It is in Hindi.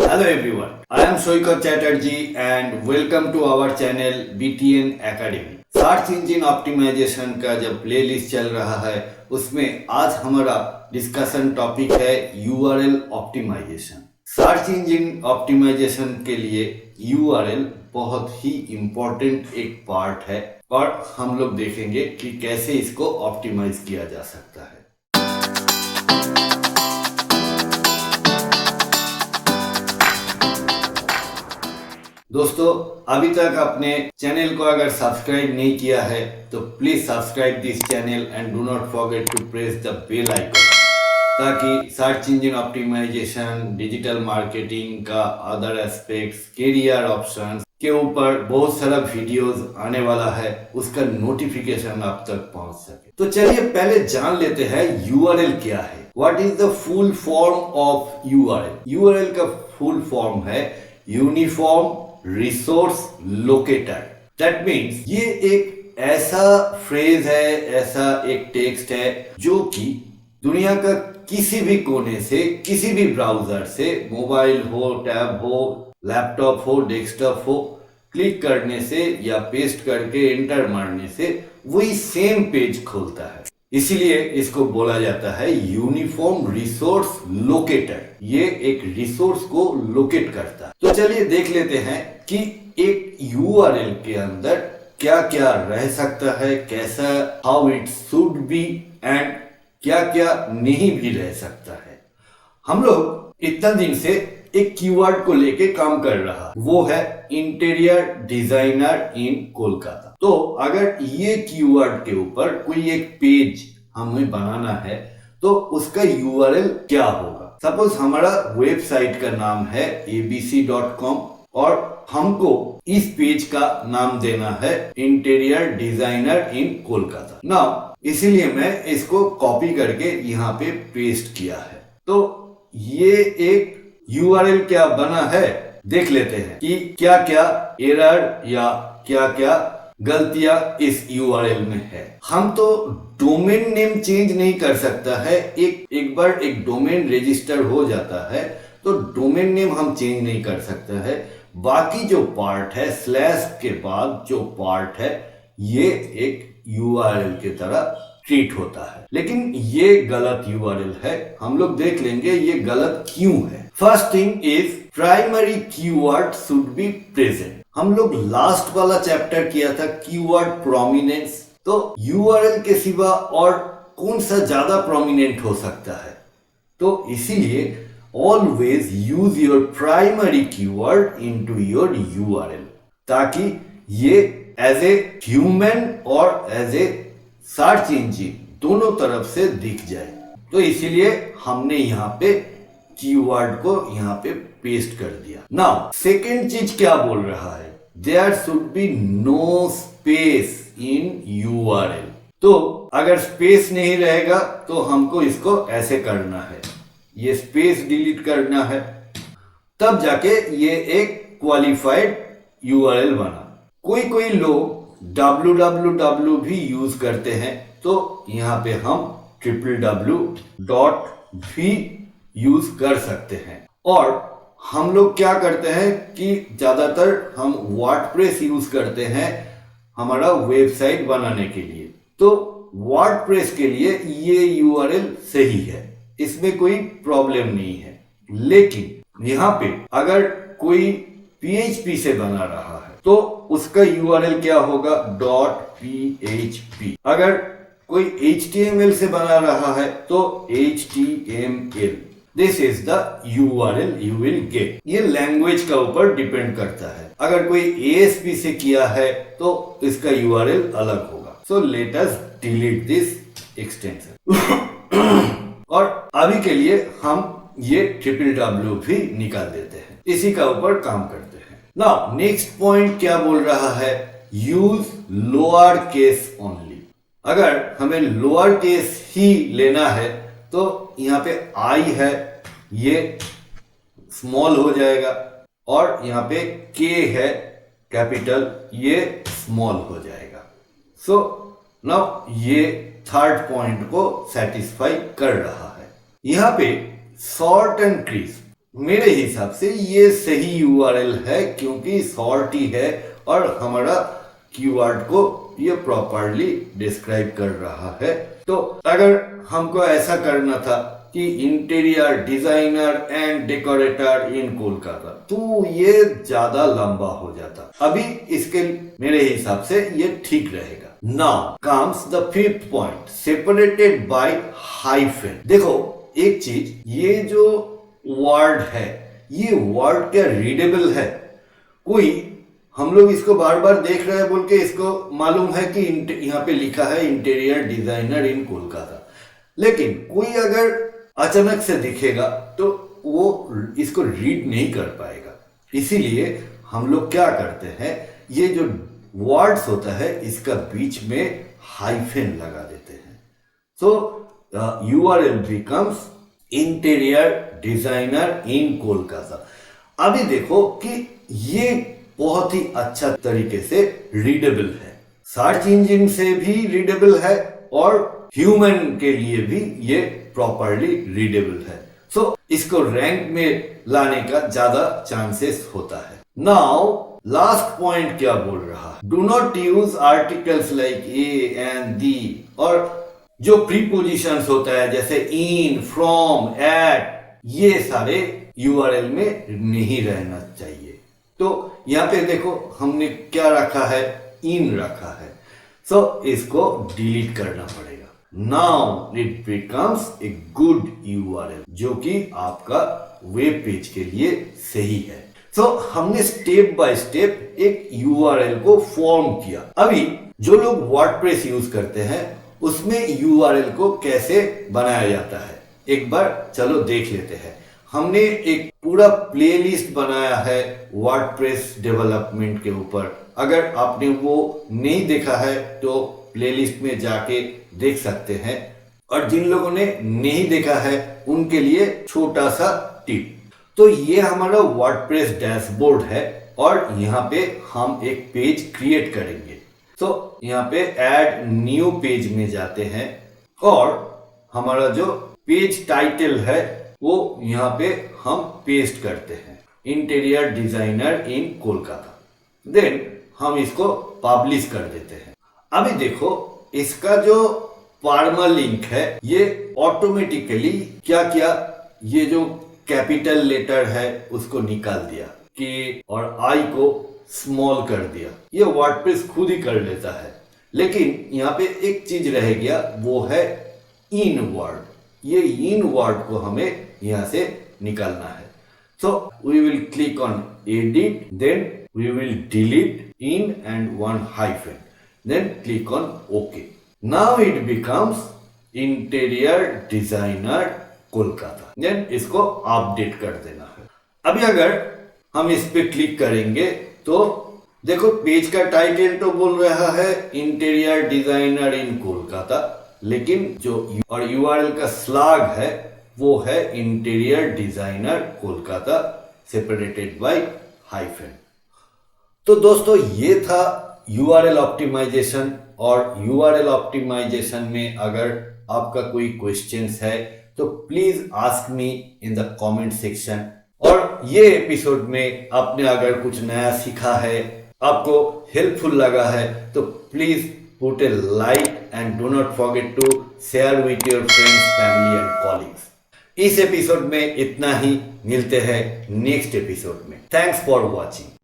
Hello everyone, I am Soikat Chatterjee and welcome to our channel BTN Academy. Search engine optimization का जब प्लेलिस्ट चल रहा है उसमें आज हमारा डिस्कशन टॉपिक है URL optimization. Search engine optimization के लिए URL बहुत ही इम्पोर्टेंट एक पार्ट है और हम लोग देखेंगे कि कैसे इसको ऑप्टिमाइज किया जा सकता है। दोस्तों, अभी तक अपने चैनल को अगर सब्सक्राइब नहीं किया है तो please subscribe this channel and do not forget to press the bell icon, ताकि search engine optimisation, digital marketing का अदर एस्पेक्ट्स, कैरियर ऑप्शंस के ऊपर बहुत सारा वीडियोस आने वाला है, उसका नोटिफिकेशन आप तक पहुंच सके। तो चलिए पहले जान लेते हैं URL क्या है। What is the full form of URL? URL का फुल फॉर्म है uniform resource locator. That means ये एक ऐसा फ्रेज है, ऐसा एक टेक्स्ट है जो कि दुनिया का किसी भी कोने से, किसी भी ब्राउजर से, मोबाइल हो, टैब हो, लैपटॉप हो, डेस्कटॉप हो, क्लिक करने से या पेस्ट करके एंटर मारने से वही सेम पेज खोलता है। इसीलिए इसको बोला जाता है यूनिफॉर्म रिसोर्स लोकेटर। ये एक रिसोर्स को लोकेट करता है। तो चलिए देख लेते हैं कि एक URL के अंदर क्या क्या रह सकता है, कैसा, how it should be and क्या क्या नहीं भी रह सकता है। हम लोग इतना दिन से एक कीवर्ड को लेके काम कर रहा है, वो है इंटीरियर डिजाइनर इन कोलकाता। तो अगर ये कीवर्ड के ऊपर कोई एक पेज हमें बनाना है तो उसका URL क्या होगा? सपोज हमारा वेबसाइट का नाम है abc.com और हमको इस पेज का नाम देना है इंटीरियर डिजाइनर इन कोलकाता। नाउ इसीलिए मैं इसको कॉपी करके यहाँ पे पेस्ट किया है। तो ये एक URL क्या बना है, देख लेते हैं कि क्या क्या एरर या क्या क्या गलतियां इस URL में है। हम तो डोमेन नेम चेंज नहीं कर सकता है। एक बार एक डोमेन रजिस्टर हो जाता है तो डोमेन नेम हम चेंज नहीं कर सकते है। बाकी जो पार्ट है, स्लैश के बाद जो पार्ट है, ये एक URL की तरह ट्रीट होता है। लेकिन ये गलत URL है। हम लोग देख लेंगे ये गलत क्यों है। First thing is primary keyword should be present. हम लोग लास्ट वाला चैप्टर किया था कीवर्ड प्रोमिनेंस। तो URL के सिवा और कौन सा ज्यादा प्रोमिनेंट हो सकता है? तो इसीलिए always use your primary keyword into your URL, ताकि ये एज ए ह्यूमन और एज ए सर्च इंजन दोनों तरफ से दिख जाए। तो इसीलिए हमने यहाँ पे कीवर्ड को यहाँ पे पेस्ट कर दिया। नाउ सेकेंड चीज क्या बोल रहा है? There should be no space in URL। तो अगर स्पेस नहीं रहेगा तो हमको इसको ऐसे करना है, ये स्पेस डिलीट करना है, तब जाके ये एक क्वालिफाइड URL बना। कोई लोग www भी यूज करते हैं, तो यहाँ पे हम www भी यूज कर सकते हैं। और हम लोग क्या करते हैं कि ज्यादातर हम वर्डप्रेस यूज करते हैं हमारा वेबसाइट बनाने के लिए। तो वर्डप्रेस के लिए ये URL सही है, इसमें कोई प्रॉब्लम नहीं है। लेकिन यहाँ पे अगर कोई PHP से बना रहा है तो उसका URL क्या होगा? .php। अगर कोई HTML से बना रहा है तो HTML। This is the URL you will get. ये लैंग्वेज का ऊपर डिपेंड करता है। अगर कोई ASP से किया है तो इसका URL अलग होगा। So let us delete this extension. और अभी के लिए हम ये www भी निकाल देते हैं, इसी का ऊपर काम करते हैं। नाउ नेक्स्ट पॉइंट क्या बोल रहा है? Use lower case only. अगर हमें लोअर केस ही लेना है तो यहाँ पे I है, ये स्मॉल हो जाएगा, और यहाँ पे K है कैपिटल, ये स्मॉल हो जाएगा। सो नाउ ये थर्ड पॉइंट को सेटिस्फाई कर रहा है। यहाँ पे शॉर्ट एंड क्रिस्प, मेरे हिसाब से ये सही यूआरएल है, क्योंकि शॉर्ट ही है और हमारा कीवर्ड को ये प्रॉपरली डिस्क्राइब कर रहा है। तो अगर हमको ऐसा करना था कि इंटीरियर डिजाइनर एंड डेकोरेटर इन कोलकाता, तो ये ज्यादा लंबा हो जाता। अभी इसके मेरे हिसाब से ये ठीक रहेगा। Now comes the fifth point, separated by hyphen. देखो एक चीज, ये जो वर्ड है, ये वर्ड क्या रीडेबल है? कोई हम लोग इसको बार बार देख रहे हैं बोल के इसको मालूम है कि यहाँ पे लिखा है इंटीरियर डिजाइनर इन कोलकाता, लेकिन कोई अगर अचानक से दिखेगा तो वो इसको रीड नहीं कर पाएगा। इसीलिए हम लोग क्या करते हैं, ये जो वर्ड्स होता है इसका बीच में हाइफन लगा देते हैं। सो यूआरएल बिकम्स इंटीरियर डिजाइनर इन कोलकाता। अभी देखो कि ये बहुत ही अच्छा तरीके से रीडेबल है, सर्च इंजन से भी रीडेबल है और ह्यूमन के लिए भी ये प्रॉपरली रीडेबल है। सो इसको रैंक में लाने का ज्यादा चांसेस होता है। नाउ लास्ट पॉइंट क्या बोल रहा है, do not use articles like A and the, और जो प्रीपोजिशंस होता है जैसे इन, फ्रॉम, एट, ये सारे यूआरएल में नहीं रहना चाहिए। तो यहाँ पे देखो हमने क्या रखा है, इन रखा है। सो इसको डिलीट करना पड़ेगा। Now it becomes a good URL, जो कि आपका वेब पेज के लिए सही है। सो हमने स्टेप बाय स्टेप एक यूआरएल को फॉर्म किया। अभी जो लोग वर्डप्रेस यूज करते हैं उसमें यूआरएल को कैसे बनाया जाता है, एक बार चलो देख लेते हैं। हमने एक पूरा प्लेलिस्ट बनाया है वर्डप्रेस डेवलपमेंट के ऊपर। अगर आपने वो नहीं देखा है तो प्लेलिस्ट में जाके देख सकते हैं, और जिन लोगों ने नहीं देखा है उनके लिए छोटा सा टिप। तो ये हमारा वर्डप्रेस डैशबोर्ड है और यहाँ पे हम एक पेज क्रिएट करेंगे। तो यहाँ पे ऐड न्यू पेज में जाते हैं और हमारा जो पेज टाइटल है वो यहाँ पे हम पेस्ट करते हैं, इंटीरियर डिजाइनर इन कोलकाता। देन हम इसको पब्लिश कर देते हैं। अभी देखो इसका जो फार्मल लिंक है ये ऑटोमेटिकली क्या किया, ये जो कैपिटल लेटर है उसको निकाल दिया कि और आई को स्मॉल कर दिया। ये वर्डप्रेस खुद ही कर लेता है, लेकिन यहाँ पे एक चीज रह गया, वो है इन वर्ड। ये इन वर्ड को हमें यहाँ से निकालना है। So we will click on edit, then we will delete in and one hyphen, then click on okay. Now it becomes interior designer Kolkata. Then इसको अपडेट कर देना है। अभी अगर हम इस पे क्लिक करेंगे तो देखो पेज का टाइटल तो बोल रहा है इंटीरियर डिजाइनर इन कोलकाता, लेकिन जो और यूआरएल का स्लैग है वो है interior designer Kolkata separated by hyphen. तो दोस्तों ये था यूआरएल ऑप्टिमाइजेशन। और यूआरएल ऑप्टिमाइजेशन में अगर आपका कोई क्वेश्चंस है तो please ask me in the comment section. और ये एपिसोड में आपने अगर कुछ नया सीखा है, आपको हेल्पफुल लगा है, तो please put a like and do not forget to share with your friends, family and colleagues. इस एपिसोड में इतना ही, मिलते हैं नेक्स्ट एपिसोड में। Thanks for watching.